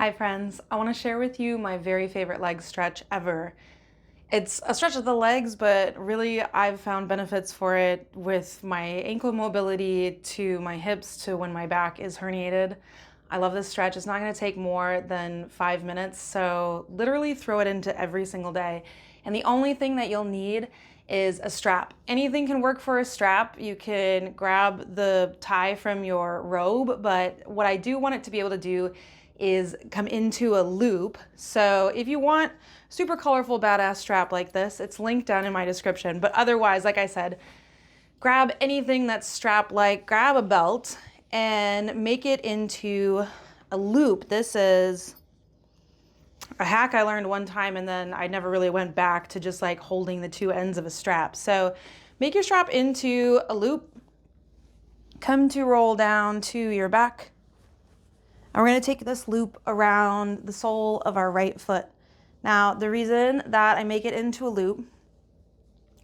Hi friends, I want to share with you my very favorite leg stretch ever. It's a stretch of the legs, but really I've found benefits for it with my ankle mobility to my hips to when my back is herniated. I love this stretch. It's not going to take more than 5 minutes, so literally throw it into every single day. And the only thing that you'll need is a strap. Anything can work for a strap. You can grab the tie from your robe, but what I do want it to be able to do is come into a loop. So if you want super colorful badass strap like this, it's linked down in my description. But otherwise, like I said, grab anything that's strap like, grab a belt and make it into a loop. This is a hack I learned one time and then I never really went back to just like holding the two ends of a strap. So make your strap into a loop, come to roll down to your back. And we're going to take this loop around the sole of our right foot. Now, the reason that I make it into a loop,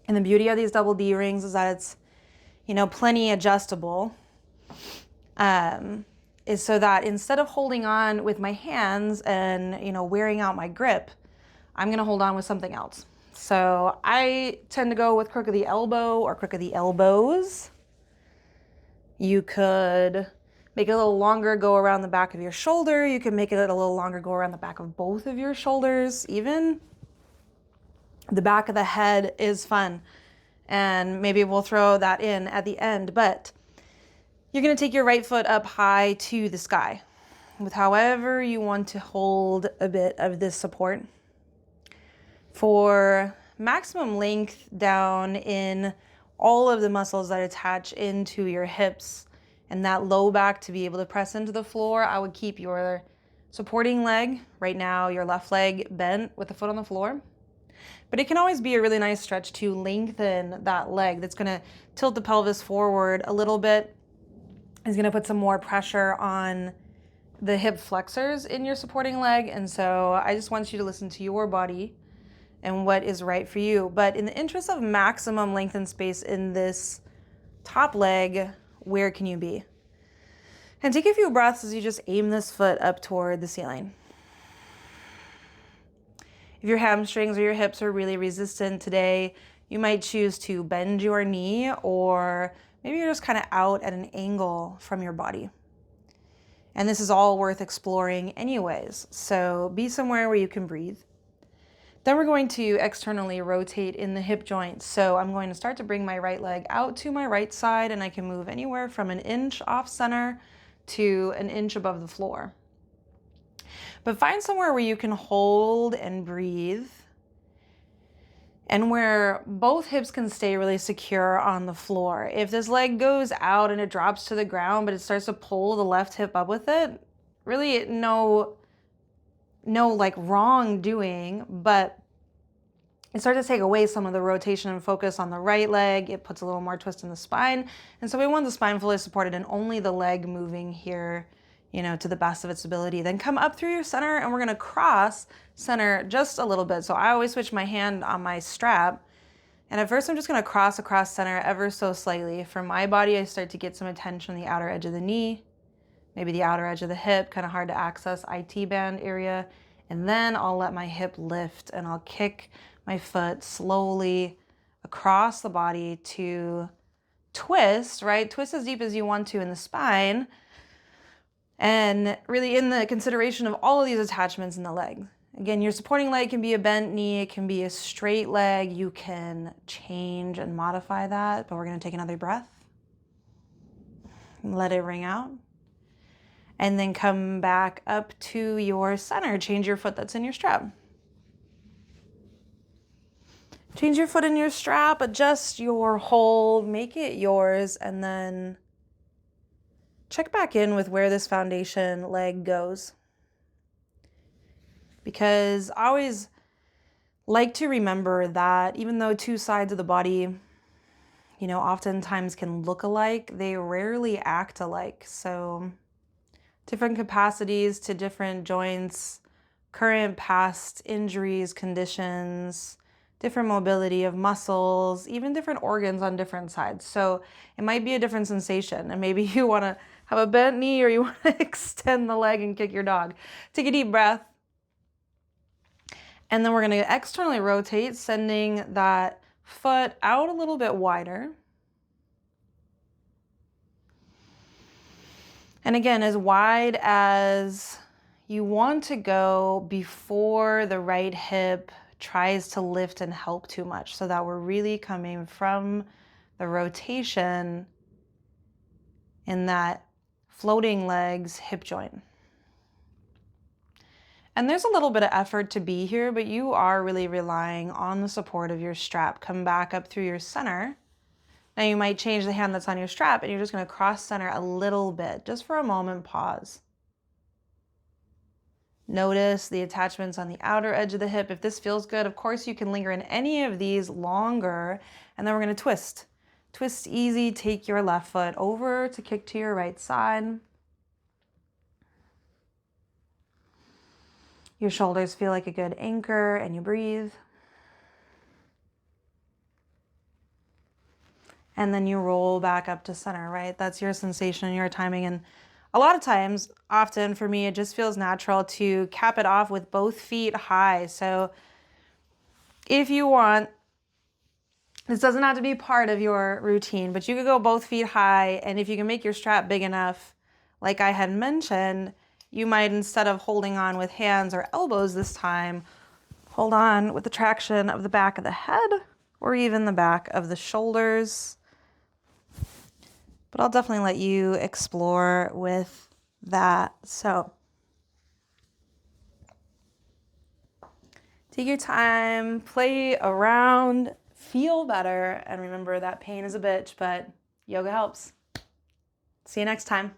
and the beauty of these double D rings is that it's, plenty adjustable, is so that instead of holding on with my hands and, wearing out my grip, I'm going to hold on with something else. So I tend to go with crook of the elbow or crook of the elbows. You could make it a little longer, go around the back of your shoulder. You can make it a little longer, go around the back of both of your shoulders. Even the back of the head is fun. And maybe we'll throw that in at the end. But you're going to take your right foot up high to the sky with however you want to hold a bit of this support. For maximum length down in all of the muscles that attach into your hips, and that low back to be able to press into the floor, I would keep your supporting leg, right now your left leg, bent with the foot on the floor. But it can always be a really nice stretch to lengthen that leg. That's going to tilt the pelvis forward a little bit. It's going to put some more pressure on the hip flexors in your supporting leg. And so I just want you to listen to your body and what is right for you. But in the interest of maximum length and space in this top leg, where can you be? And take a few breaths as you just aim this foot up toward the ceiling. If your hamstrings or your hips are really resistant today, you might choose to bend your knee, or maybe you're just kind of out at an angle from your body. And this is all worth exploring anyways. So be somewhere where you can breathe. Then we're going to externally rotate in the hip joint. So I'm going to start to bring my right leg out to my right side, and I can move anywhere from an inch off center to an inch above the floor. But find somewhere where you can hold and breathe, and where both hips can stay really secure on the floor. If this leg goes out and it drops to the ground, but it starts to pull the left hip up with it, really no like wrongdoing, but it starts to take away some of the rotation and focus on the right leg. It puts a little more twist in the spine. And so we want the spine fully supported and only the leg moving here, to the best of its ability. Then come up through your center, and we're going to cross center just a little bit. So I always switch my hand on my strap. And at first I'm just going to cross across center ever so slightly. For my body, I start to get some attention on the outer edge of the knee, maybe the outer edge of the hip, kind of hard to access IT band area. And then I'll let my hip lift, and I'll kick my foot slowly across the body to twist, right? Twist as deep as you want to in the spine. And really in the consideration of all of these attachments in the leg. Again, your supporting leg can be a bent knee, it can be a straight leg. You can change and modify that, but we're going to take another breath. Let it ring out. And then come back up to your center. Change your foot that's in your strap. Change your foot in your strap, adjust your hold, make it yours, and then check back in with where this foundation leg goes. Because I always like to remember that even though two sides of the body, oftentimes can look alike, they rarely act alike. So different capacities to different joints, current past injuries, conditions, different mobility of muscles, even different organs on different sides. So it might be a different sensation, and maybe you want to have a bent knee, or you want to extend the leg and kick your dog. Take a deep breath. And then we're going to externally rotate, sending that foot out a little bit wider. And again, as wide as you want to go before the right hip tries to lift and help too much, so that we're really coming from the rotation in that floating legs hip joint. And there's a little bit of effort to be here, but you are really relying on the support of your strap. Come back up through your center. Now you might change the hand that's on your strap, and you're just going to cross center a little bit, just for a moment. Pause. Notice the attachments on the outer edge of the hip. If this feels good, of course you can linger in any of these longer, and then we're going to twist. Twist easy. Take your left foot over to kick to your right side. Your shoulders feel like a good anchor, and you breathe. And then you roll back up to center, right? That's your sensation, your timing. And a lot of times, often for me, it just feels natural to cap it off with both feet high. So if you want, this doesn't have to be part of your routine, but you could go both feet high. And if you can make your strap big enough, like I had mentioned, you might, instead of holding on with hands or elbows this time, hold on with the traction of the back of the head or even the back of the shoulders. But I'll definitely let you explore with that. So take your time, play around, feel better, and remember that pain is a bitch, but yoga helps. See you next time.